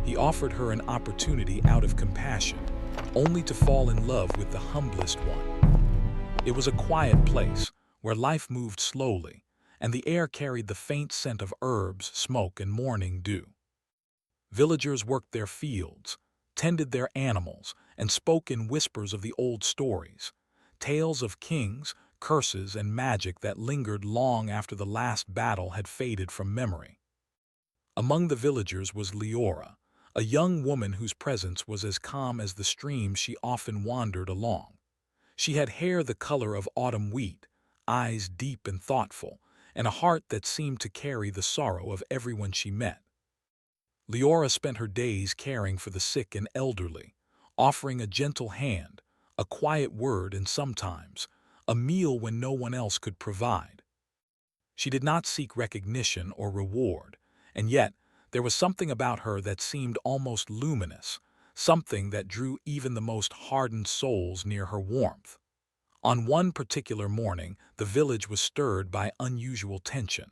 He offered her an opportunity out of compassion, only to fall in love with the humblest one. It was a quiet place, where life moved slowly, and the air carried the faint scent of herbs, smoke, and morning dew. Villagers worked their fields, tended their animals, and spoke in whispers of the old stories, tales of kings, curses, and magic that lingered long after the last battle had faded from memory. Among the villagers was Leora, a young woman whose presence was as calm as the streams she often wandered along. She had hair the color of autumn wheat, eyes deep and thoughtful, and a heart that seemed to carry the sorrow of everyone she met. Leora spent her days caring for the sick and elderly, offering a gentle hand, a quiet word, and sometimes a meal when no one else could provide. She did not seek recognition or reward, and yet there was something about her that seemed almost luminous, something that drew even the most hardened souls near her warmth. On one particular morning, the village was stirred by unusual tension.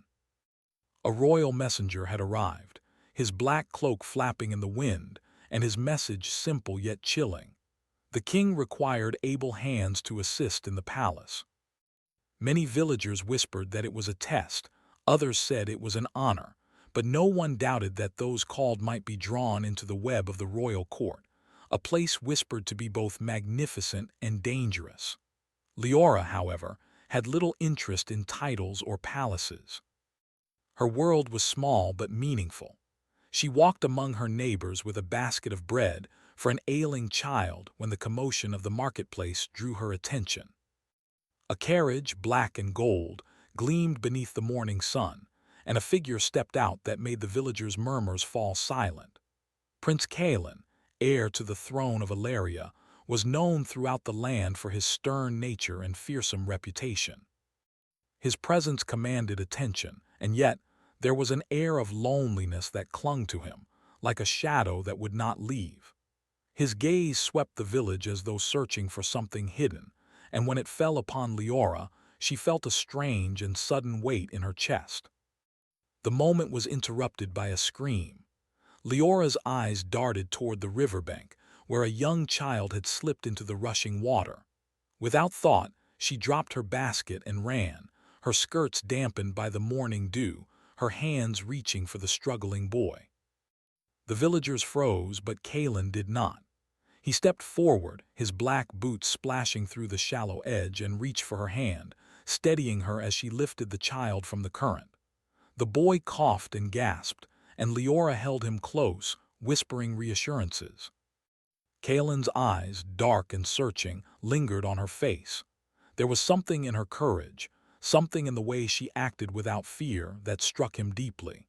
A royal messenger had arrived, his black cloak flapping in the wind, and his message simple yet chilling. The king required able hands to assist in the palace. Many villagers whispered that it was a test, others said it was an honor, but no one doubted that those called might be drawn into the web of the royal court, a place whispered to be both magnificent and dangerous. Leora, however, had little interest in titles or palaces. Her world was small but meaningful. She walked among her neighbors with a basket of bread for an ailing child when the commotion of the marketplace drew her attention. A carriage, black and gold, gleamed beneath the morning sun, and a figure stepped out that made the villagers' murmurs fall silent. Prince Kalen, heir to the throne of Ilaria, was known throughout the land for his stern nature and fearsome reputation. His presence commanded attention, and yet there was an air of loneliness that clung to him, like a shadow that would not leave. His gaze swept the village as though searching for something hidden, and when it fell upon Leora, she felt a strange and sudden weight in her chest. The moment was interrupted by a scream. Leora's eyes darted toward the riverbank, where a young child had slipped into the rushing water. Without thought, she dropped her basket and ran, her skirts dampened by the morning dew, her hands reaching for the struggling boy. The villagers froze, but Kalen did not. He stepped forward, his black boots splashing through the shallow edge, and reached for her hand, steadying her as she lifted the child from the current. The boy coughed and gasped, and Leora held him close, whispering reassurances. Kalen's eyes, dark and searching, lingered on her face. There was something in her courage, something in the way she acted without fear, that struck him deeply.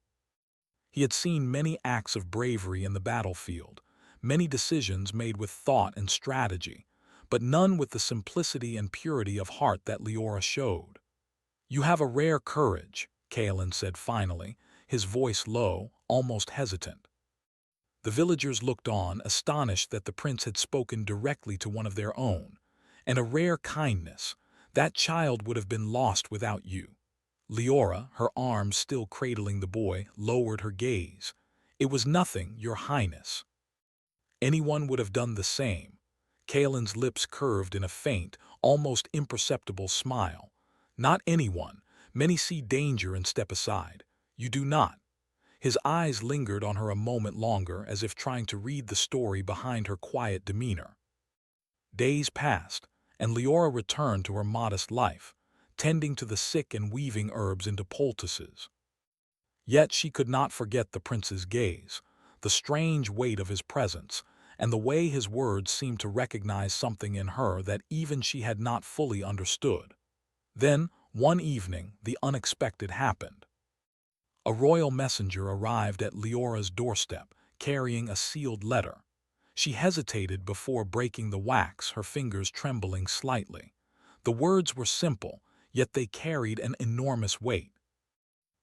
He had seen many acts of bravery in the battlefield, many decisions made with thought and strategy, but none with the simplicity and purity of heart that Leora showed. "You have a rare courage," Kalen said finally, his voice low, almost hesitant. The villagers looked on, astonished that the prince had spoken directly to one of their own. "And a rare kindness. That child would have been lost without you." Leora, her arms still cradling the boy, lowered her gaze. "It was nothing, your highness." Anyone would have done the same. Kalen's lips curved in a faint, almost imperceptible smile. "Not anyone. Many see danger and step aside. You do not." His eyes lingered on her a moment longer, as if trying to read the story behind her quiet demeanor. Days passed, and Leora returned to her modest life, tending to the sick and weaving herbs into poultices. Yet she could not forget the prince's gaze, the strange weight of his presence, and the way his words seemed to recognize something in her that even she had not fully understood. Then, one evening, the unexpected happened. A royal messenger arrived at Leora's doorstep, carrying a sealed letter. She hesitated before breaking the wax, her fingers trembling slightly. The words were simple, yet they carried an enormous weight.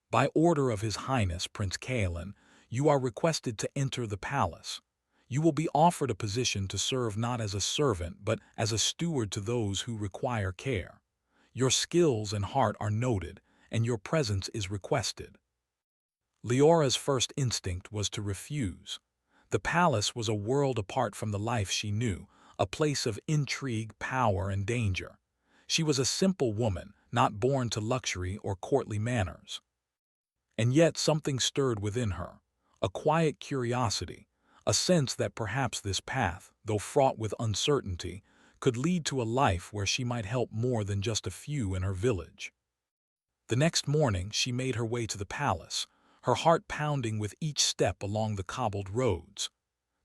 "By order of His Highness Prince Kalen, you are requested to enter the palace. You will be offered a position to serve not as a servant but as a steward to those who require care. Your skills and heart are noted, and your presence is requested." Leora's first instinct was to refuse. The palace was a world apart from the life she knew, a place of intrigue, power, and danger. She was a simple woman, not born to luxury or courtly manners. And yet something stirred within her, a quiet curiosity, a sense that perhaps this path, though fraught with uncertainty, could lead to a life where she might help more than just a few in her village. The next morning she made her way to the palace, her heart pounding with each step along the cobbled roads.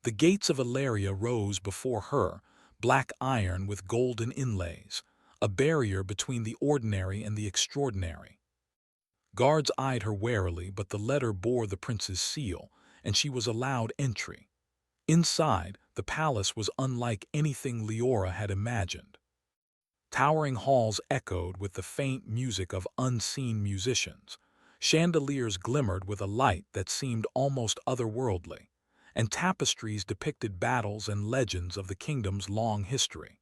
The gates of Ilaria rose before her, black iron with golden inlays, a barrier between the ordinary and the extraordinary. Guards eyed her warily, but the letter bore the prince's seal, and she was allowed entry. Inside, the palace was unlike anything Leora had imagined. Towering halls echoed with the faint music of unseen musicians. Chandeliers glimmered with a light that seemed almost otherworldly, and tapestries depicted battles and legends of the kingdom's long history.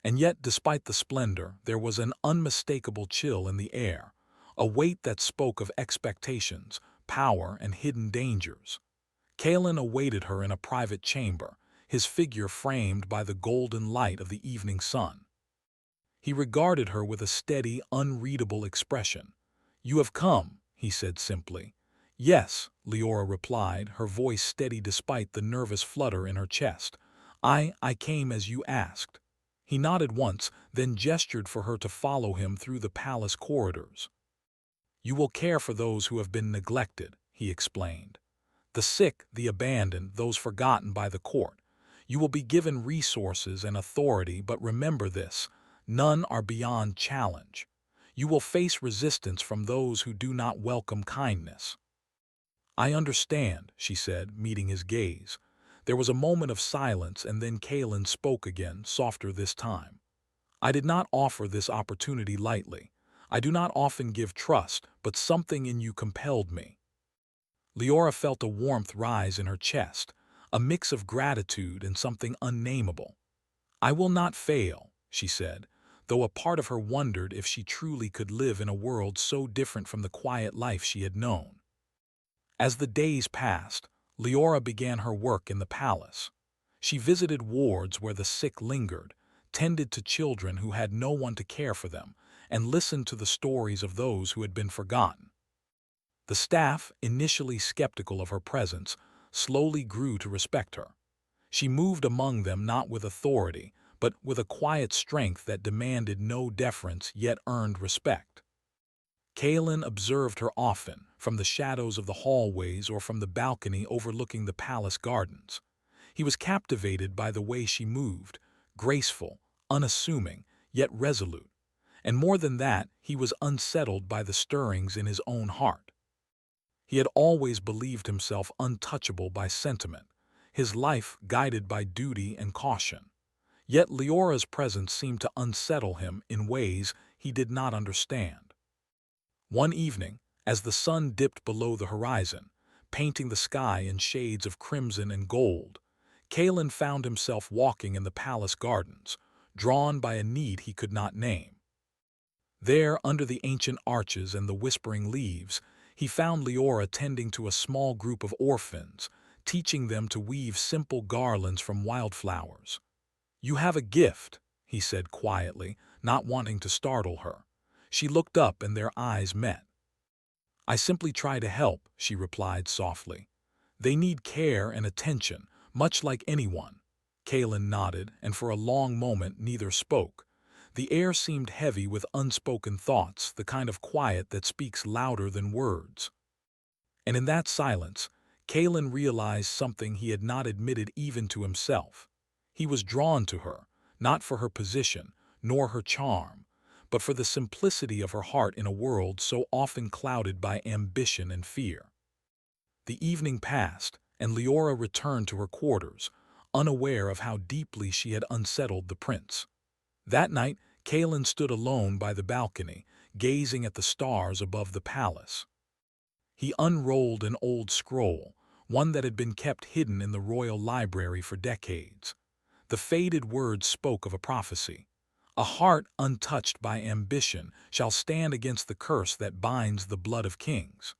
And yet, despite the splendor, there was an unmistakable chill in the air, a weight that spoke of expectations, power, and hidden dangers. Kalen awaited her in a private chamber, his figure framed by the golden light of the evening sun. He regarded her with a steady, unreadable expression. "You have come," he said simply. "Yes," Leora replied, her voice steady despite the nervous flutter in her chest. I came as you asked." He nodded once, then gestured for her to follow him through the palace corridors. "You will care for those who have been neglected," he explained. "The sick, the abandoned, those forgotten by the court. You will be given resources and authority, but remember this: none are beyond challenge. You will face resistance from those who do not welcome kindness." "I understand," she said, meeting his gaze. There was a moment of silence, and then Kalen spoke again, softer this time. "I did not offer this opportunity lightly. I do not often give trust, but something in you compelled me." Leora felt a warmth rise in her chest, a mix of gratitude and something unnameable. "I will not fail," she said, though a part of her wondered if she truly could live in a world so different from the quiet life she had known. As the days passed, Leora began her work in the palace. She visited wards where the sick lingered, tended to children who had no one to care for them, and listened to the stories of those who had been forgotten. The staff, initially skeptical of her presence, slowly grew to respect her. She moved among them not with authority, but with a quiet strength that demanded no deference yet earned respect. Kalen observed her often, from the shadows of the hallways or from the balcony overlooking the palace gardens. He was captivated by the way she moved, graceful, unassuming, yet resolute. And more than that, he was unsettled by the stirrings in his own heart. He had always believed himself untouchable by sentiment, his life guided by duty and caution. Yet Leora's presence seemed to unsettle him in ways he did not understand. One evening, as the sun dipped below the horizon, painting the sky in shades of crimson and gold, Kalen found himself walking in the palace gardens, drawn by a need he could not name. There, under the ancient arches and the whispering leaves, he found Leora tending to a small group of orphans, teaching them to weave simple garlands from wildflowers. "You have a gift," he said quietly, not wanting to startle her. She looked up and their eyes met. "I simply try to help," she replied softly. "They need care and attention, much like anyone." Kalen nodded, and for a long moment neither spoke. The air seemed heavy with unspoken thoughts, the kind of quiet that speaks louder than words. And in that silence, Kalen realized something he had not admitted even to himself. He was drawn to her, not for her position, nor her charm, but for the simplicity of her heart in a world so often clouded by ambition and fear. The evening passed, and Leora returned to her quarters, unaware of how deeply she had unsettled the prince. That night, Kalen stood alone by the balcony, gazing at the stars above the palace. He unrolled an old scroll, one that had been kept hidden in the royal library for decades. The faded words spoke of a prophecy. "A heart untouched by ambition shall stand against the curse that binds the blood of kings."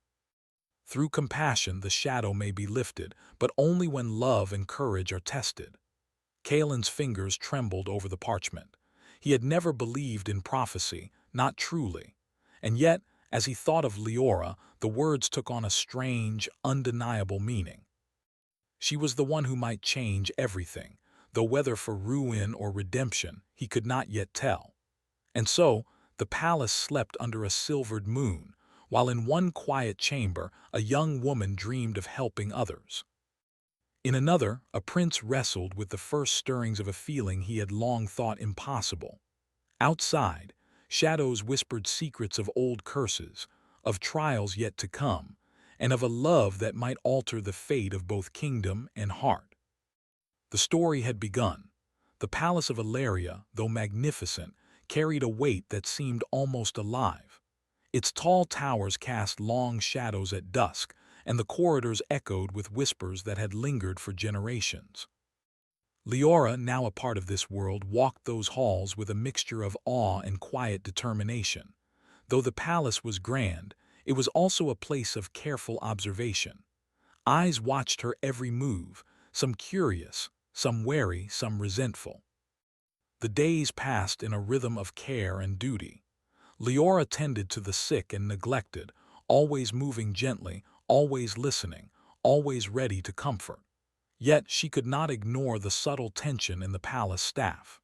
Through compassion, the shadow may be lifted, but only when love and courage are tested. Kalen's fingers trembled over the parchment. He had never believed in prophecy, not truly. And yet, as he thought of Leora, the words took on a strange, undeniable meaning. She was the one who might change everything, though whether for ruin or redemption, he could not yet tell. And so, the palace slept under a silvered moon, while in one quiet chamber a young woman dreamed of helping others. In another, a prince wrestled with the first stirrings of a feeling he had long thought impossible. Outside, shadows whispered secrets of old curses, of trials yet to come, and of a love that might alter the fate of both kingdom and heart. The story had begun. The palace of Ilaria, though magnificent, carried a weight that seemed almost alive. Its tall towers cast long shadows at dusk, and the corridors echoed with whispers that had lingered for generations. Leora, now a part of this world, walked those halls with a mixture of awe and quiet determination. Though the palace was grand, it was also a place of careful observation. Eyes watched her every move, some curious, some wary, some resentful. The days passed in a rhythm of care and duty. Leora tended to the sick and neglected, always moving gently, always listening, always ready to comfort. Yet she could not ignore the subtle tension in the palace staff.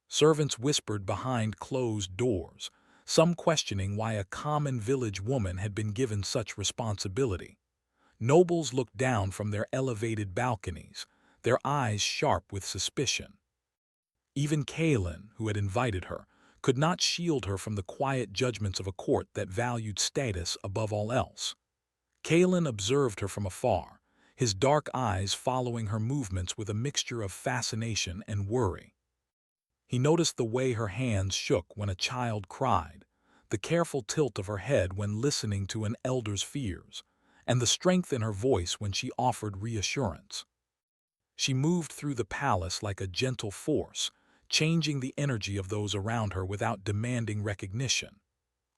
Servants whispered behind closed doors, some questioning why a common village woman had been given such responsibility. Nobles looked down from their elevated balconies, their eyes sharp with suspicion. Even Kalen, who had invited her, could not shield her from the quiet judgments of a court that valued status above all else. Kalen observed her from afar, his dark eyes following her movements with a mixture of fascination and worry. He noticed the way her hands shook when a child cried, the careful tilt of her head when listening to an elder's fears, and the strength in her voice when she offered reassurance. She moved through the palace like a gentle force, changing the energy of those around her without demanding recognition.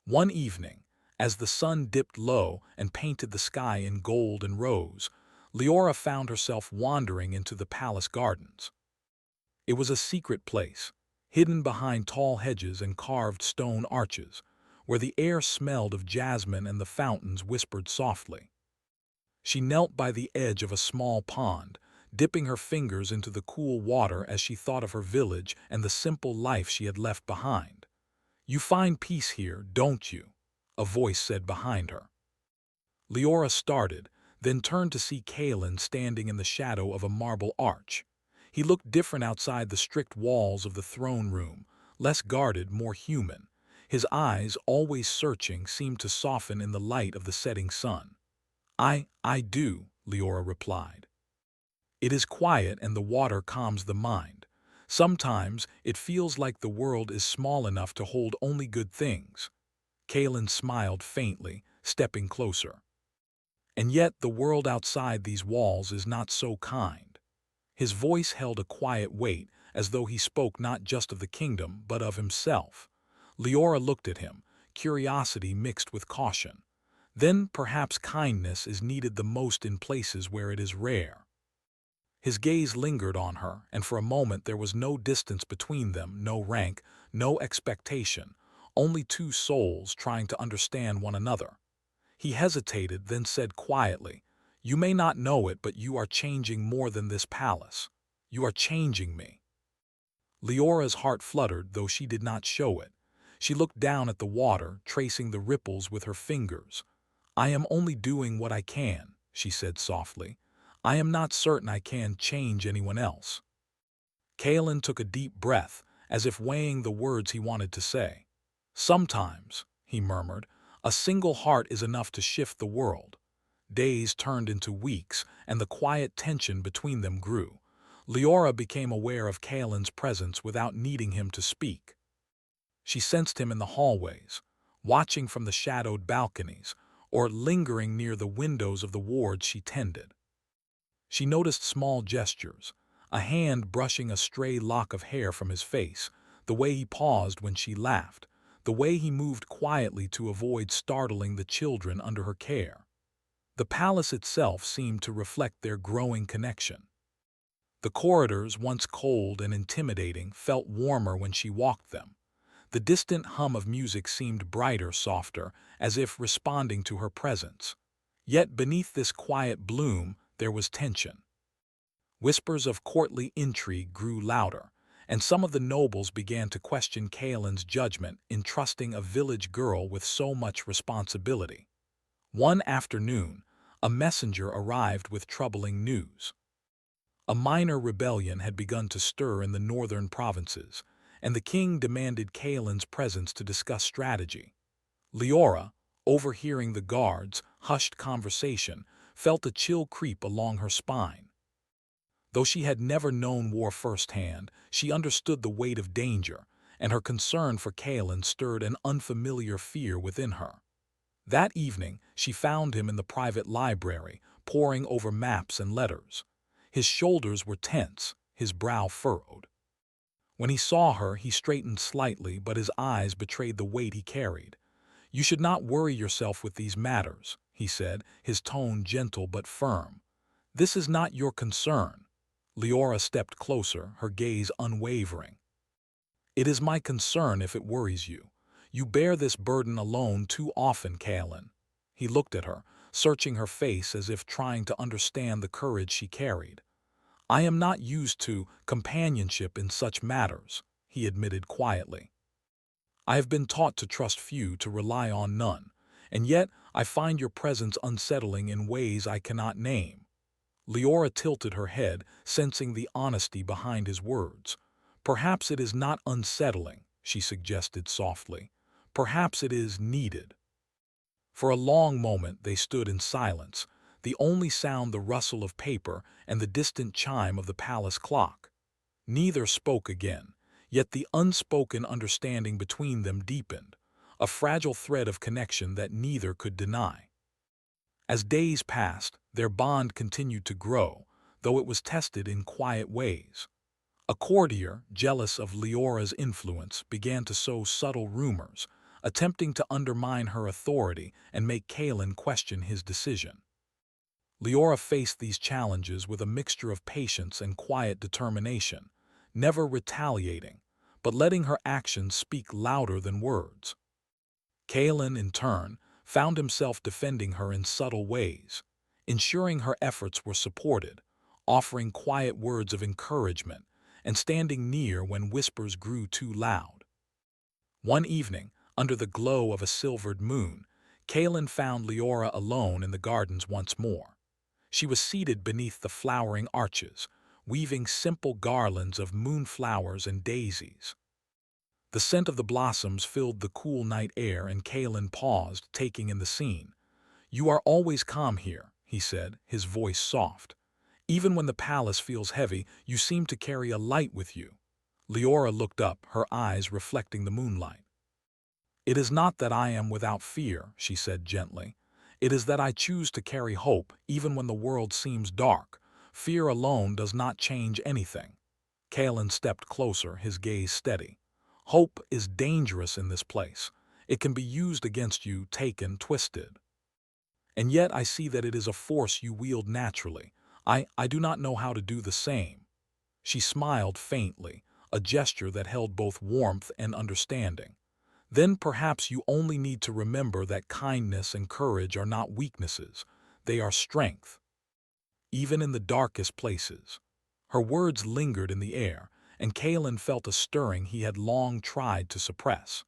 One evening, as the sun dipped low and painted the sky in gold and rose, Leora found herself wandering into the palace gardens. It was a secret place, hidden behind tall hedges and carved stone arches, where the air smelled of jasmine and the fountains whispered softly. She knelt by the edge of a small pond, dipping her fingers into the cool water as she thought of her village and the simple life she had left behind. "You find peace here, don't you?" a voice said behind her. Leora started, then turned to see Kalen standing in the shadow of a marble arch. He looked different outside the strict walls of the throne room, less guarded, more human. His eyes, always searching, seemed to soften in the light of the setting sun. I do," Leora replied. "It is quiet and the water calms the mind. Sometimes it feels like the world is small enough to hold only good things." Kalen smiled faintly, stepping closer. "And yet the world outside these walls is not so kind." His voice held a quiet weight, as though he spoke not just of the kingdom, but of himself. Leora looked at him, curiosity mixed with caution. Then perhaps kindness is needed the most in places where it is rare. His gaze lingered on her, and for a moment there was no distance between them, no rank, no expectation, only two souls trying to understand one another. He hesitated, then said quietly, "You may not know it, but you are changing more than this palace. You are changing me." Leora's heart fluttered, though she did not show it. She looked down at the water, tracing the ripples with her fingers. "I am only doing what I can," she said softly. "I am not certain I can change anyone else." Kalen took a deep breath, as if weighing the words he wanted to say. "Sometimes," he murmured, "a single heart is enough to shift the world." Days turned into weeks, and the quiet tension between them grew. Leora became aware of Kalen's presence without needing him to speak. She sensed him in the hallways, watching from the shadowed balconies, or lingering near the windows of the wards she tended. She noticed small gestures, a hand brushing a stray lock of hair from his face, the way he paused when she laughed, the way he moved quietly to avoid startling the children under her care. The palace itself seemed to reflect their growing connection. The corridors, once cold and intimidating, felt warmer when she walked them. The distant hum of music seemed brighter, softer, as if responding to her presence. Yet beneath this quiet bloom there was tension. Whispers of courtly intrigue grew louder, and some of the nobles began to question Kaelin's judgment in trusting a village girl with so much responsibility. One afternoon, a messenger arrived with troubling news. A minor rebellion had begun to stir in the northern provinces, and the king demanded Kaelin's presence to discuss strategy. Leora, overhearing the guards' hushed conversation, felt a chill creep along her spine. Though she had never known war firsthand, she understood the weight of danger, and her concern for Kaelin stirred an unfamiliar fear within her. That evening, she found him in the private library, poring over maps and letters. His shoulders were tense, his brow furrowed. When he saw her, he straightened slightly, but his eyes betrayed the weight he carried. "You should not worry yourself with these matters," he said, his tone gentle but firm. "This is not your concern." Leora stepped closer, her gaze unwavering. "It is my concern if it worries you. You bear this burden alone too often, Kaelin." He looked at her, searching her face as if trying to understand the courage she carried. "I am not used to companionship in such matters," he admitted quietly. "I have been taught to trust few, to rely on none, and yet I find your presence unsettling in ways I cannot name." Leora tilted her head, sensing the honesty behind his words. "Perhaps it is not unsettling," she suggested softly. "Perhaps it is needed." For a long moment they stood in silence, the only sound the rustle of paper and the distant chime of the palace clock. Neither spoke again, yet the unspoken understanding between them deepened, a fragile thread of connection that neither could deny. As days passed, their bond continued to grow, though it was tested in quiet ways. A courtier, jealous of Leora's influence, began to sow subtle rumors, attempting to undermine her authority and make Kaelin question his decision. Leora faced these challenges with a mixture of patience and quiet determination, never retaliating, but letting her actions speak louder than words. Kaelin, in turn, found himself defending her in subtle ways, ensuring her efforts were supported, offering quiet words of encouragement, and standing near when whispers grew too loud. One evening, under the glow of a silvered moon, Kaelin found Leora alone in the gardens once more. She was seated beneath the flowering arches, weaving simple garlands of moonflowers and daisies. The scent of the blossoms filled the cool night air, and Kaelin paused, taking in the scene. "You are always calm here," he said, his voice soft. "Even when the palace feels heavy, you seem to carry a light with you." Leora looked up, her eyes reflecting the moonlight. "It is not that I am without fear," she said gently. "It is that I choose to carry hope, even when the world seems dark. Fear alone does not change anything." Kaelin stepped closer, his gaze steady. "Hope is dangerous in this place. It can be used against you, taken, twisted. And yet I see that it is a force you wield naturally. I do not know how to do the same." She smiled faintly, a gesture that held both warmth and understanding. "Then perhaps you only need to remember that kindness and courage are not weaknesses. They are strength, even in the darkest places." Her words lingered in the air, and Kaelin felt a stirring he had long tried to suppress.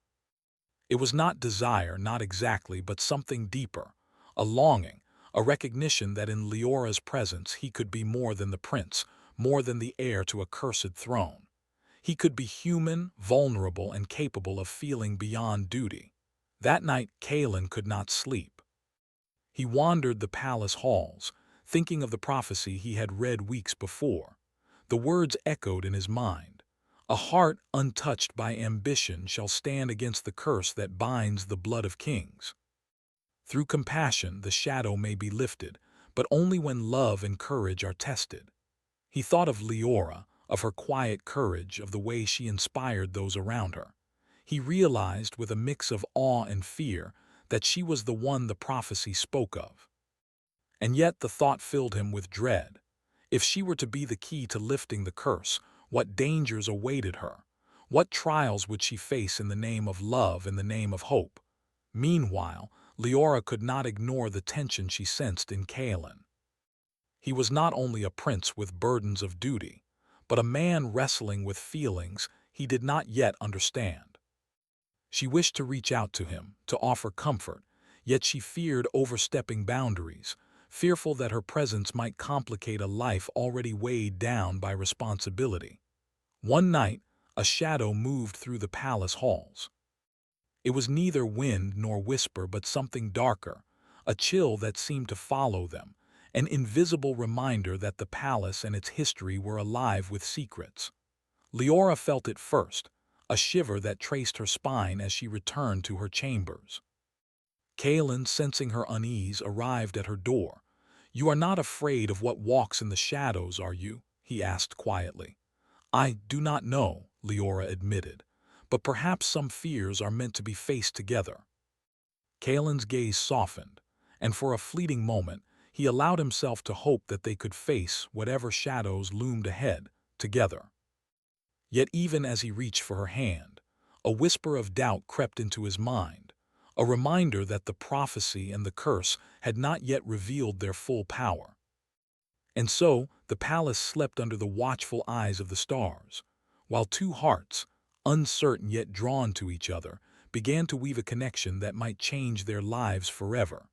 It was not desire, not exactly, but something deeper, a longing, a recognition that in Leora's presence he could be more than the prince, more than the heir to a cursed throne. He could be human, vulnerable, and capable of feeling beyond duty. That night, Kaelin could not sleep. He wandered the palace halls, thinking of the prophecy he had read weeks before. The words echoed in his mind. "A heart untouched by ambition shall stand against the curse that binds the blood of kings." Through compassion, the shadow may be lifted, but only when love and courage are tested. He thought of Leora, of her quiet courage, of the way she inspired those around her. He realized, with a mix of awe and fear, that she was the one the prophecy spoke of. And yet the thought filled him with dread. If she were to be the key to lifting the curse, what dangers awaited her? What trials would she face in the name of love, in the name of hope? Meanwhile, Leora could not ignore the tension she sensed in Kalen. He was not only a prince with burdens of duty, but a man wrestling with feelings he did not yet understand. She wished to reach out to him, to offer comfort, yet she feared overstepping boundaries, fearful that her presence might complicate a life already weighed down by responsibility. One night, a shadow moved through the palace halls. It was neither wind nor whisper, but something darker, a chill that seemed to follow them, an invisible reminder that the palace and its history were alive with secrets. Leora felt it first, a shiver that traced her spine as she returned to her chambers. Kalen, sensing her unease, arrived at her door. "You are not afraid of what walks in the shadows, are you?" he asked quietly. "I do not know," Leora admitted, "but perhaps some fears are meant to be faced together." Kalen's gaze softened, and for a fleeting moment, he allowed himself to hope that they could face whatever shadows loomed ahead, together. Yet even as he reached for her hand, a whisper of doubt crept into his mind, a reminder that the prophecy and the curse had not yet revealed their full power. And so, the palace slept under the watchful eyes of the stars, while two hearts, uncertain yet drawn to each other, began to weave a connection that might change their lives forever.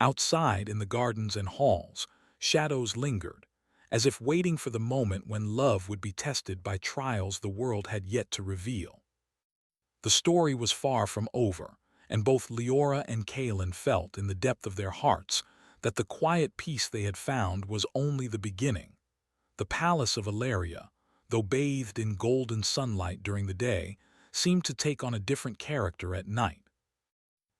Outside, in the gardens and halls, shadows lingered, as if waiting for the moment when love would be tested by trials the world had yet to reveal. The story was far from over, and both Leora and Kalen felt in the depth of their hearts that the quiet peace they had found was only the beginning. The palace of Ilaria, though bathed in golden sunlight during the day, seemed to take on a different character at night.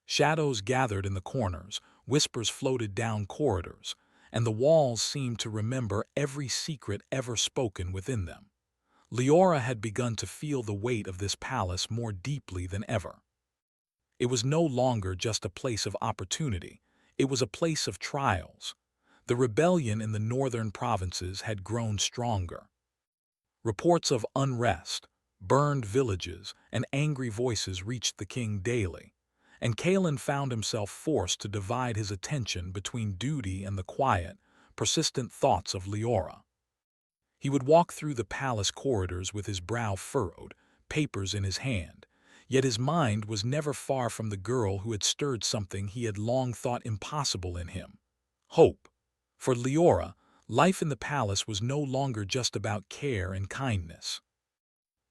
Shadows gathered in the corners, whispers floated down corridors, and the walls seemed to remember every secret ever spoken within them. Leora had begun to feel the weight of this palace more deeply than ever. It was no longer just a place of opportunity, it was a place of trials. The rebellion in the northern provinces had grown stronger. Reports of unrest, burned villages, and angry voices reached the king daily, and Kalen found himself forced to divide his attention between duty and the quiet, persistent thoughts of Leora. He would walk through the palace corridors with his brow furrowed, papers in his hand, yet his mind was never far from the girl who had stirred something he had long thought impossible in him: hope. For Leora, life in the palace was no longer just about care and kindness.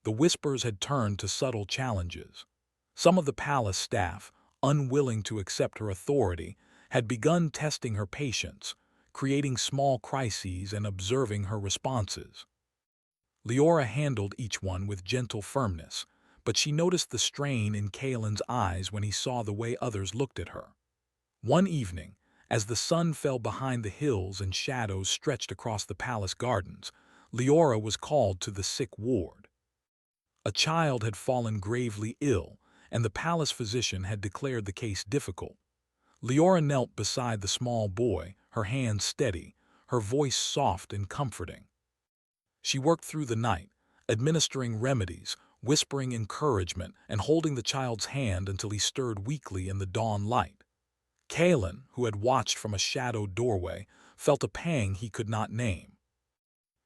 The whispers had turned to subtle challenges. Some of the palace staff, unwilling to accept her authority, had begun testing her patience, creating small crises and observing her responses. Leora handled each one with gentle firmness, but she noticed the strain in Kalen's eyes when he saw the way others looked at her. One evening, as the sun fell behind the hills and shadows stretched across the palace gardens, Leora was called to the sick ward. A child had fallen gravely ill, and the palace physician had declared the case difficult. Leora knelt beside the small boy, her hands steady, her voice soft and comforting. She worked through the night, administering remedies, whispering encouragement, and holding the child's hand until he stirred weakly in the dawn light. Kalen, who had watched from a shadowed doorway, felt a pang he could not name.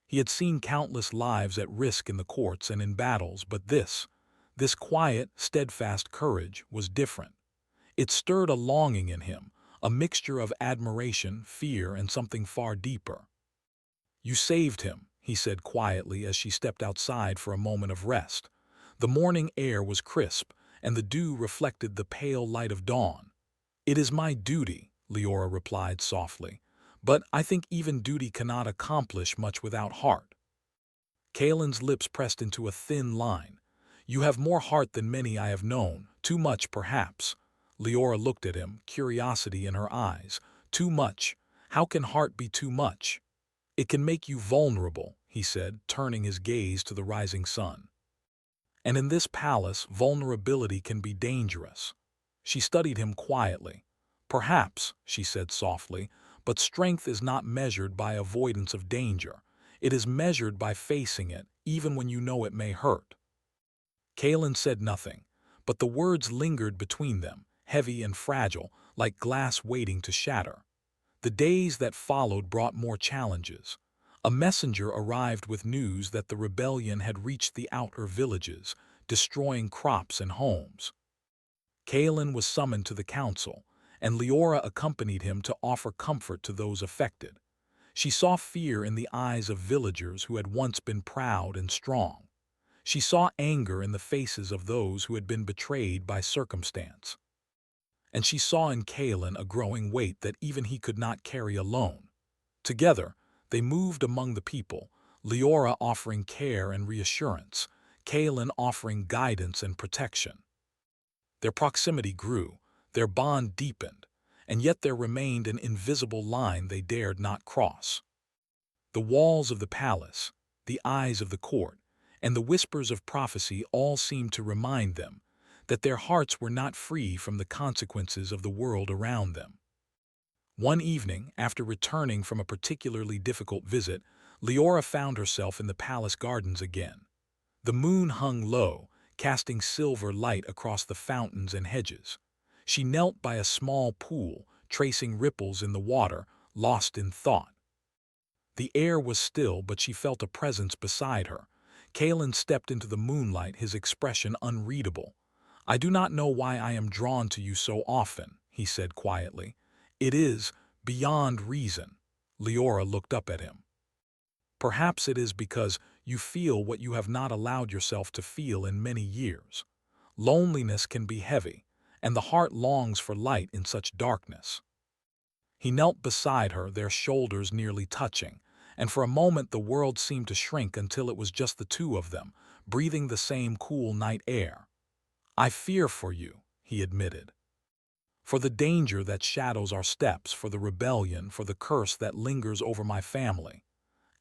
He had seen countless lives at risk in the courts and in battles, but this quiet, steadfast courage was different. It stirred a longing in him, a mixture of admiration, fear, and something far deeper. "You saved him," he said quietly as she stepped outside for a moment of rest. The morning air was crisp, and the dew reflected the pale light of dawn. "It is my duty," Leora replied softly, "but I think even duty cannot accomplish much without heart." Kalen's lips pressed into a thin line. "You have more heart than many I have known, too much perhaps." Leora looked at him, curiosity in her eyes. "Too much? How can heart be too much?" "It can make you vulnerable," he said, turning his gaze to the rising sun. "And in this palace, vulnerability can be dangerous." She studied him quietly. "Perhaps," she said softly, But strength is not measured by avoidance of danger. It is measured by facing it, even when you know it may hurt. Kalen said nothing, but the words lingered between them, heavy and fragile, like glass waiting to shatter. The days that followed brought more challenges. A messenger arrived with news that the rebellion had reached the outer villages, destroying crops and homes. Kalen was summoned to the council, and Leora accompanied him to offer comfort to those affected. She saw fear in the eyes of villagers who had once been proud and strong. She saw anger in the faces of those who had been betrayed by circumstance. And she saw in Kalen a growing weight that even he could not carry alone. Together, they moved among the people, Leora offering care and reassurance, Kalen offering guidance and protection. Their proximity grew, their bond deepened, and yet there remained an invisible line they dared not cross. The walls of the palace, the eyes of the court, and the whispers of prophecy all seemed to remind them that their hearts were not free from the consequences of the world around them. One evening, after returning from a particularly difficult visit, Leora found herself in the palace gardens again. The moon hung low, casting silver light across the fountains and hedges. She knelt by a small pool, tracing ripples in the water, lost in thought. The air was still, but she felt a presence beside her. Kalen stepped into the moonlight, his expression unreadable. "I do not know why I am drawn to you so often," he said quietly. "It is beyond reason." Leora looked up at him. "Perhaps it is because you feel what you have not allowed yourself to feel in many years. Loneliness can be heavy, and the heart longs for light in such darkness." He knelt beside her, their shoulders nearly touching, and for a moment the world seemed to shrink until it was just the two of them, breathing the same cool night air. "I fear for you," he admitted. "For the danger that shadows our steps, for the rebellion, for the curse that lingers over my family.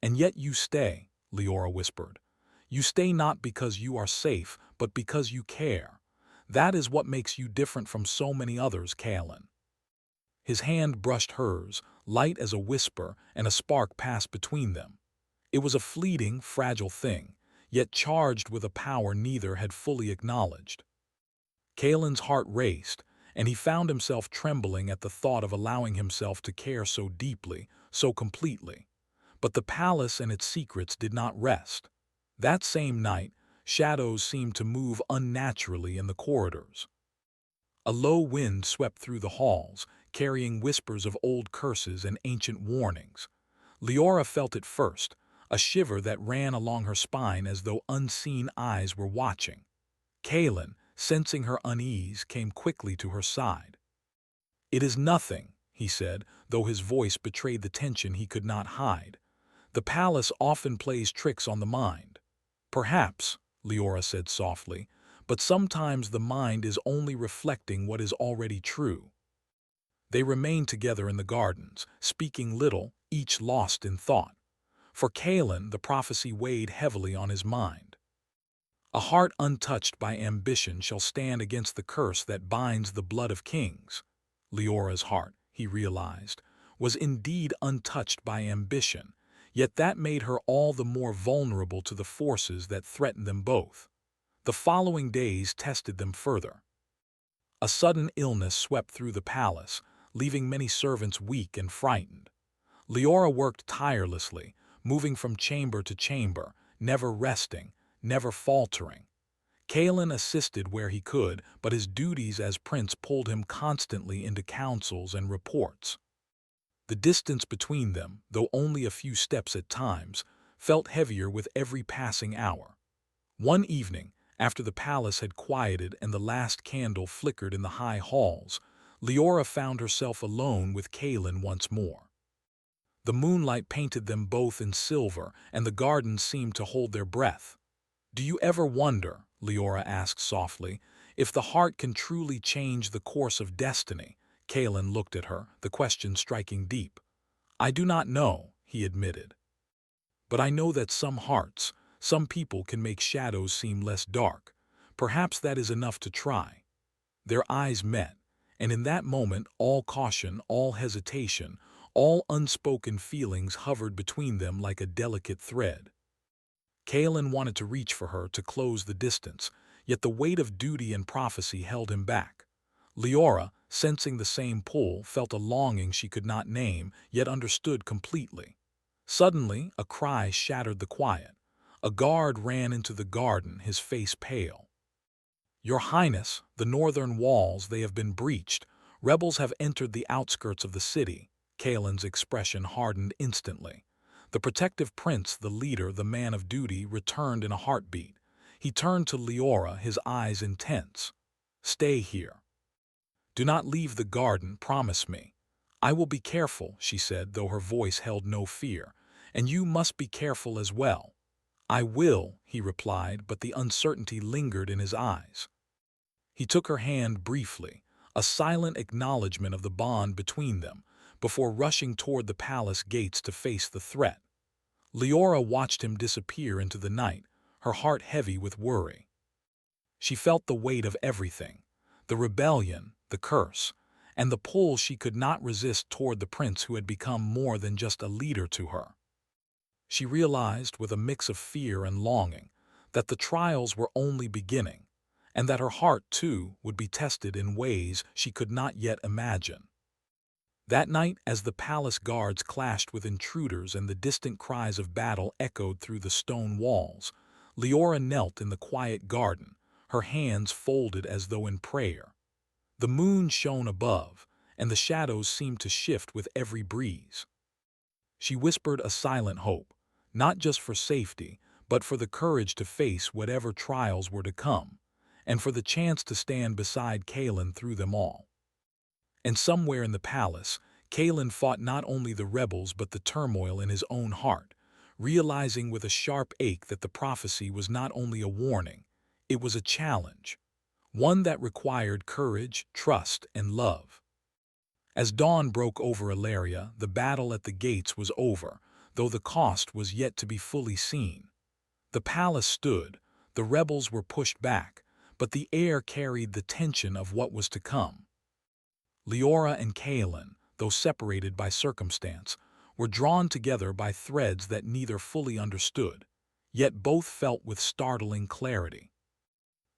And yet you stay," Leora whispered. "You stay not because you are safe, but because you care. That is what makes you different from so many others, Kalen." His hand brushed hers, light as a whisper, and a spark passed between them. It was a fleeting, fragile thing, yet charged with a power neither had fully acknowledged. Kalen's heart raced, and he found himself trembling at the thought of allowing himself to care so deeply, so completely. But the palace and its secrets did not rest. That same night, shadows seemed to move unnaturally in the corridors. A low wind swept through the halls, carrying whispers of old curses and ancient warnings. Leora felt it first, a shiver that ran along her spine as though unseen eyes were watching. Kalen, sensing her unease, came quickly to her side. "It is nothing," he said, though his voice betrayed the tension he could not hide. "The palace often plays tricks on the mind." "Perhaps," Leora said softly, "but sometimes the mind is only reflecting what is already true." They remained together in the gardens, speaking little, each lost in thought. For Kalen, the prophecy weighed heavily on his mind. "A heart untouched by ambition shall stand against the curse that binds the blood of kings." Leora's heart, he realized, was indeed untouched by ambition, yet that made her all the more vulnerable to the forces that threatened them both. The following days tested them further. A sudden illness swept through the palace, leaving many servants weak and frightened. Leora worked tirelessly, moving from chamber to chamber, never resting, never faltering. Kalen assisted where he could, but his duties as prince pulled him constantly into councils and reports. The distance between them, though only a few steps at times, felt heavier with every passing hour. One evening, after the palace had quieted and the last candle flickered in the high halls, Leora found herself alone with Kalen once more. The moonlight painted them both in silver, and the gardens seemed to hold their breath. "Do you ever wonder," Leora asked softly, "if the heart can truly change the course of destiny?" Kalen looked at her, the question striking deep. "I do not know," he admitted. "But I know that some hearts, some people can make shadows seem less dark. Perhaps that is enough to try." Their eyes met, and in that moment all caution, all hesitation, All unspoken feelings hovered between them like a delicate thread. Kaelin wanted to reach for her to close the distance, yet the weight of duty and prophecy held him back. Leora, sensing the same pull, felt a longing she could not name, yet understood completely. Suddenly, a cry shattered the quiet. A guard ran into the garden, his face pale. "Your Highness, the northern walls, they have been breached. Rebels have entered the outskirts of the city." Kaelin's expression hardened instantly. The protective prince, the leader, the man of duty, returned in a heartbeat. He turned to Leora, his eyes intense. "Stay here. Do not leave the garden, promise me." "I will be careful," she said, though her voice held no fear. "And you must be careful as well." "I will," he replied, but the uncertainty lingered in his eyes. He took her hand briefly, a silent acknowledgement of the bond between them, before rushing toward the palace gates to face the threat. Leora watched him disappear into the night, her heart heavy with worry. She felt the weight of everything, the rebellion, the curse, and the pull she could not resist toward the prince who had become more than just a leader to her. She realized, with a mix of fear and longing, that the trials were only beginning, and that her heart, too, would be tested in ways she could not yet imagine. That night, as the palace guards clashed with intruders and the distant cries of battle echoed through the stone walls, Leora knelt in the quiet garden, her hands folded as though in prayer. The moon shone above, and the shadows seemed to shift with every breeze. She whispered a silent hope, not just for safety, but for the courage to face whatever trials were to come, and for the chance to stand beside Kaelin through them all. And somewhere in the palace, Kaelin fought not only the rebels but the turmoil in his own heart, realizing with a sharp ache that the prophecy was not only a warning, it was a challenge, one that required courage, trust, and love. As dawn broke over Ilaria, the battle at the gates was over, though the cost was yet to be fully seen. The palace stood, the rebels were pushed back, but the air carried the tension of what was to come. Leora and Kaelin, though separated by circumstance, were drawn together by threads that neither fully understood, yet both felt with startling clarity.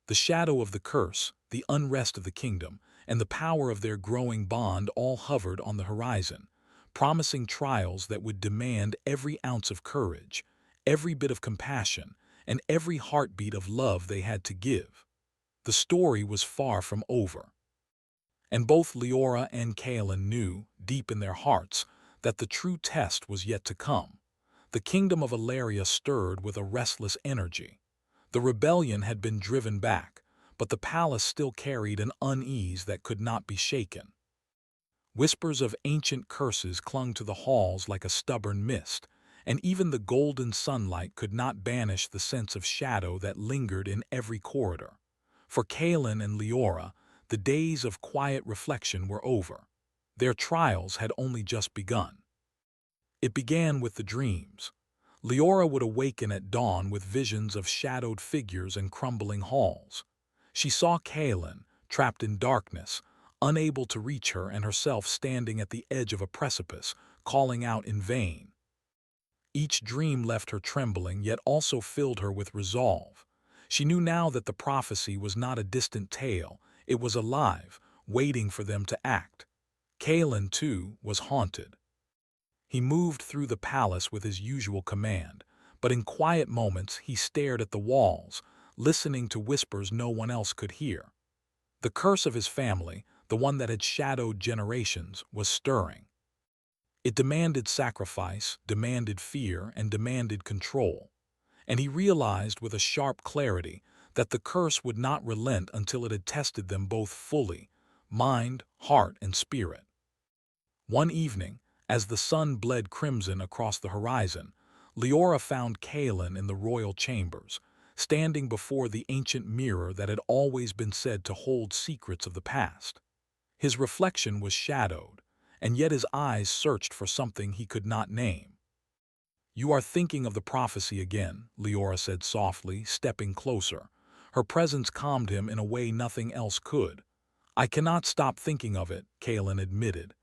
The shadow of the curse, the unrest of the kingdom, and the power of their growing bond all hovered on the horizon, promising trials that would demand every ounce of courage, every bit of compassion, and every heartbeat of love they had to give. The story was far from over. And both Leora and Kaelin knew, deep in their hearts, that the true test was yet to come. The kingdom of Ilaria stirred with a restless energy. The rebellion had been driven back, but the palace still carried an unease that could not be shaken. Whispers of ancient curses clung to the halls like a stubborn mist, and even the golden sunlight could not banish the sense of shadow that lingered in every corridor. For Kaelin and Leora, the days of quiet reflection were over. Their trials had only just begun. It began with the dreams. Leora would awaken at dawn with visions of shadowed figures and crumbling halls. She saw Kaelin, trapped in darkness, unable to reach her, and herself standing at the edge of a precipice, calling out in vain. Each dream left her trembling, yet also filled her with resolve. She knew now that the prophecy was not a distant tale, it was alive, waiting for them to act. Kaelin, too, was haunted. He moved through the palace with his usual command, but in quiet moments he stared at the walls, listening to whispers no one else could hear. The curse of his family, the one that had shadowed generations, was stirring. It demanded sacrifice, demanded fear, and demanded control. And he realized with a sharp clarity that the curse would not relent until it had tested them both fully, mind, heart, and spirit. One evening, as the sun bled crimson across the horizon, Leora found Kaelin in the royal chambers, standing before the ancient mirror that had always been said to hold secrets of the past. His reflection was shadowed, and yet his eyes searched for something he could not name. "You are thinking of the prophecy again," Leora said softly, stepping closer. Her presence calmed him in a way nothing else could. "I cannot stop thinking of it," Kaelin admitted.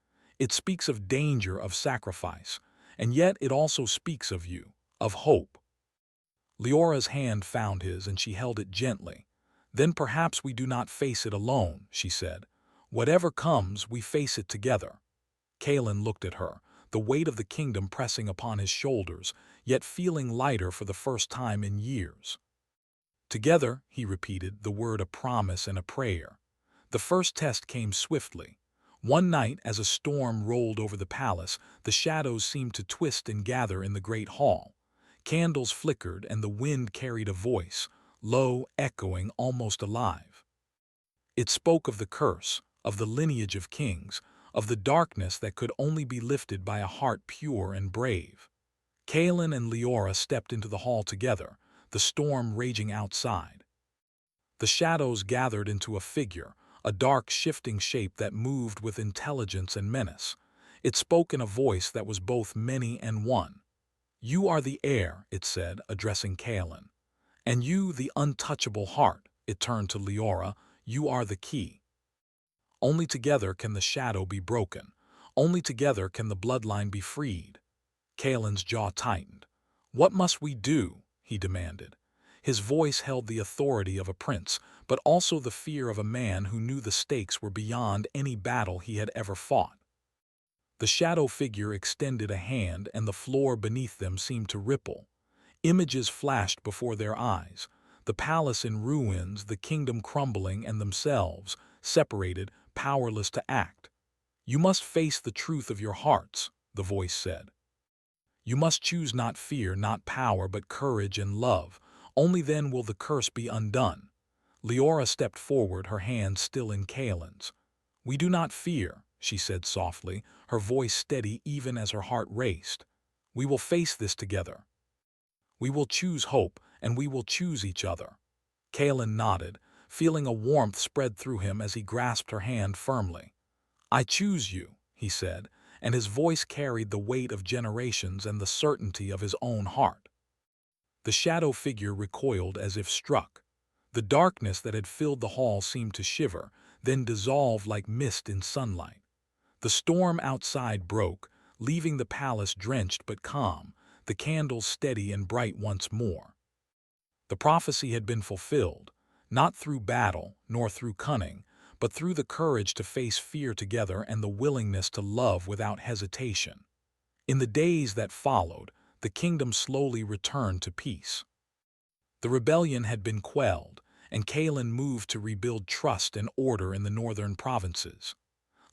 It speaks of danger, of sacrifice, and yet it also speaks of you, of hope. Leora's hand found his, and she held it gently. Then perhaps we do not face it alone, she said. Whatever comes, we face it together. Kalen looked at her, the weight of the kingdom pressing upon his shoulders, yet feeling lighter for the first time in years. Together, he repeated, the word a promise and a prayer. The first test came swiftly. One night, as a storm rolled over the palace, the shadows seemed to twist and gather in the great hall. Candles flickered, and the wind carried a voice, low, echoing, almost alive. It spoke of the curse, of the lineage of kings, of the darkness that could only be lifted by a heart pure and brave. Kalen and Leora stepped into the hall together, the storm raging outside. The shadows gathered into a figure, a dark, shifting shape that moved with intelligence and menace. It spoke in a voice that was both many and one. "You are the heir," it said, addressing Kalen. "And you, the untouchable heart," it turned to Leora, "you are the key. Only together can the shadow be broken. Only together can the bloodline be freed." Kalen's jaw tightened. "What must we do?" he demanded. His voice held the authority of a prince, but also the fear of a man who knew the stakes were beyond any battle he had ever fought. The shadow figure extended a hand, and the floor beneath them seemed to ripple. Images flashed before their eyes, the palace in ruins, the kingdom crumbling, and themselves, separated, powerless to act. "You must face the truth of your hearts," the voice said. "You must choose not fear, not power, but courage and love. Only then will the curse be undone." Leora stepped forward, her hand still in Kalen's. "We do not fear," she said softly, her voice steady even as her heart raced. "We will face this together. We will choose hope, and we will choose each other." Kalen nodded, feeling a warmth spread through him as he grasped her hand firmly. "I choose you," he said, and his voice carried the weight of generations and the certainty of his own heart. The shadow figure recoiled as if struck. The darkness that had filled the hall seemed to shiver, then dissolve like mist in sunlight. The storm outside broke, leaving the palace drenched but calm, the candles steady and bright once more. The prophecy had been fulfilled, not through battle nor through cunning, but through the courage to face fear together and the willingness to love without hesitation. In the days that followed, the kingdom slowly returned to peace. The rebellion had been quelled, and Kalen moved to rebuild trust and order in the northern provinces.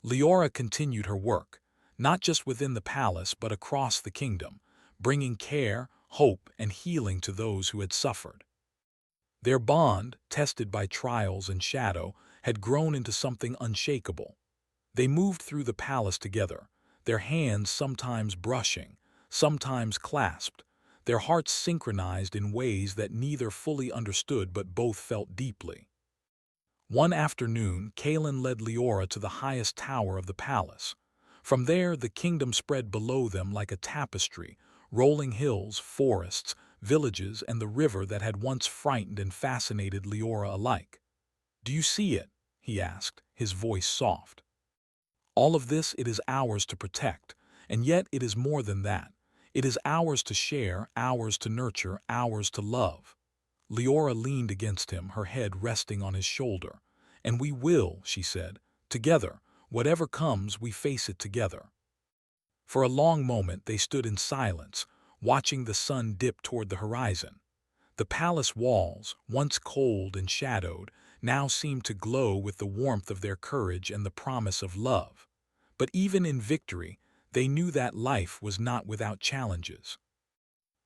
Leora continued her work, not just within the palace but across the kingdom, bringing care, hope, and healing to those who had suffered. Their bond, tested by trials and shadow, had grown into something unshakable. They moved through the palace together, their hands sometimes brushing, sometimes clasped, their hearts synchronized in ways that neither fully understood but both felt deeply. One afternoon, Kalen led Leora to the highest tower of the palace. From there, the kingdom spread below them like a tapestry, rolling hills, forests, villages, and the river that had once frightened and fascinated Leora alike. "Do you see it?" he asked, his voice soft. "All of this, it is ours to protect, and yet it is more than that. It is ours to share, ours to nurture, ours to love." Leora leaned against him, her head resting on his shoulder. "And we will," she said, "together. Whatever comes, we face it together." For a long moment they stood in silence, watching the sun dip toward the horizon. The palace walls, once cold and shadowed, now seemed to glow with the warmth of their courage and the promise of love. But even in victory, they knew that life was not without challenges.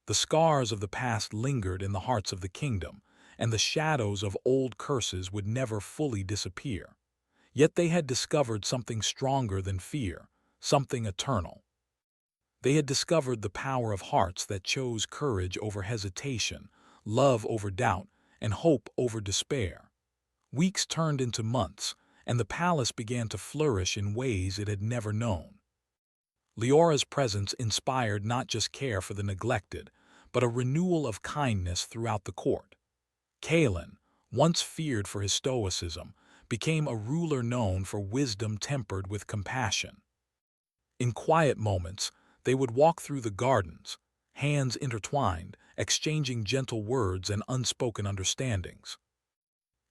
The scars of the past lingered in the hearts of the kingdom, and the shadows of old curses would never fully disappear. Yet they had discovered something stronger than fear, something eternal. They had discovered the power of hearts that chose courage over hesitation, love over doubt, and hope over despair. Weeks turned into months, and the palace began to flourish in ways it had never known. Leora's presence inspired not just care for the neglected, but a renewal of kindness throughout the court. Kalen, once feared for his stoicism, became a ruler known for wisdom tempered with compassion. In quiet moments, they would walk through the gardens, hands intertwined, exchanging gentle words and unspoken understandings.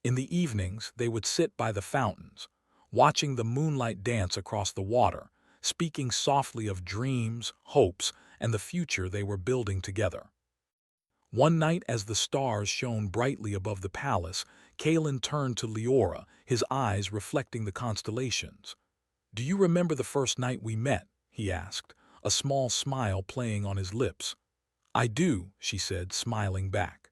In the evenings, they would sit by the fountains, watching the moonlight dance across the water, speaking softly of dreams, hopes, and the future they were building together. One night, as the stars shone brightly above the palace, Kalen turned to Leora, his eyes reflecting the constellations. "Do you remember the first night we met?" he asked, a small smile playing on his lips. "I do," she said, smiling back.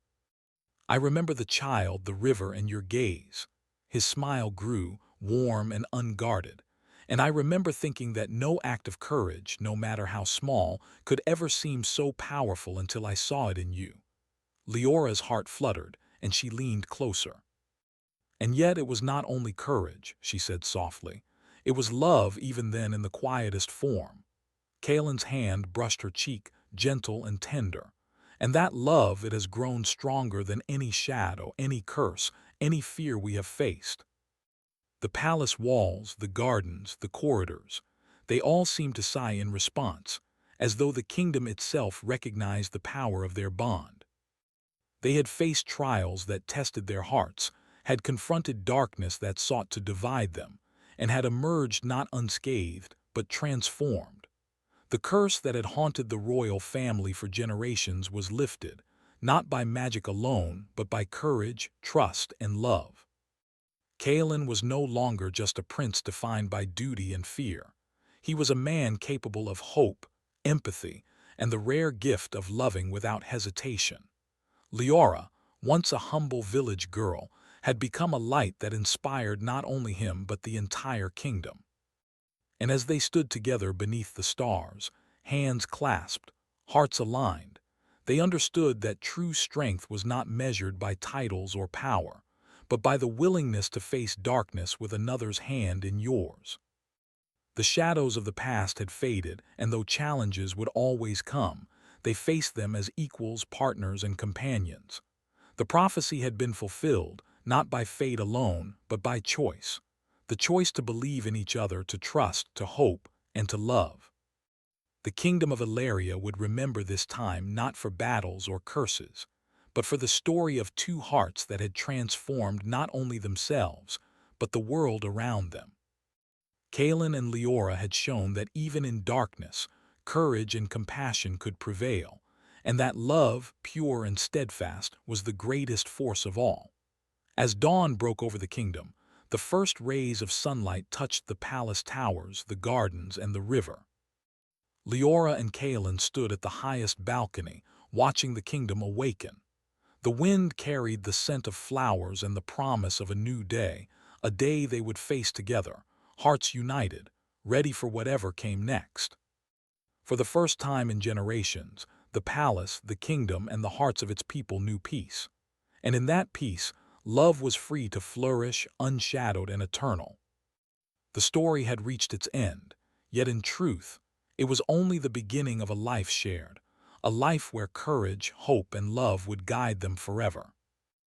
"I remember the child, the river, and your gaze." His smile grew, warm and unguarded, and I remember thinking that no act of courage, no matter how small, could ever seem so powerful until I saw it in you. Leora's heart fluttered, and she leaned closer. "And yet it was not only courage," she said softly. "It was love even then in the quietest form." Kalen's hand brushed her cheek, gentle and tender. "And that love, it has grown stronger than any shadow, any curse, any fear we have faced." The palace walls, the gardens, the corridors, they all seemed to sigh in response, as though the kingdom itself recognized the power of their bond. They had faced trials that tested their hearts, had confronted darkness that sought to divide them, and had emerged not unscathed, but transformed. The curse that had haunted the royal family for generations was lifted, not by magic alone, but by courage, trust, and love. Kalen was no longer just a prince defined by duty and fear. He was a man capable of hope, empathy, and the rare gift of loving without hesitation. Leora, once a humble village girl, had become a light that inspired not only him but the entire kingdom. And as they stood together beneath the stars, hands clasped, hearts aligned, they understood that true strength was not measured by titles or power, but by the willingness to face darkness with another's hand in yours. The shadows of the past had faded, and though challenges would always come, they faced them as equals, partners, and companions. The prophecy had been fulfilled, not by fate alone, but by choice. The choice to believe in each other, to trust, to hope, and to love. The kingdom of Ilaria would remember this time not for battles or curses, but for the story of two hearts that had transformed not only themselves, but the world around them. Kalen and Leora had shown that even in darkness, courage and compassion could prevail, and that love, pure and steadfast, was the greatest force of all. As dawn broke over the kingdom, the first rays of sunlight touched the palace towers, the gardens, and the river. Leora and Kalen stood at the highest balcony, watching the kingdom awaken. The wind carried the scent of flowers and the promise of a new day, a day they would face together, hearts united, ready for whatever came next. For the first time in generations, the palace, the kingdom, and the hearts of its people knew peace. And in that peace, love was free to flourish, unshadowed and eternal. The story had reached its end, yet in truth, it was only the beginning of a life shared, a life where courage, hope, and love would guide them forever.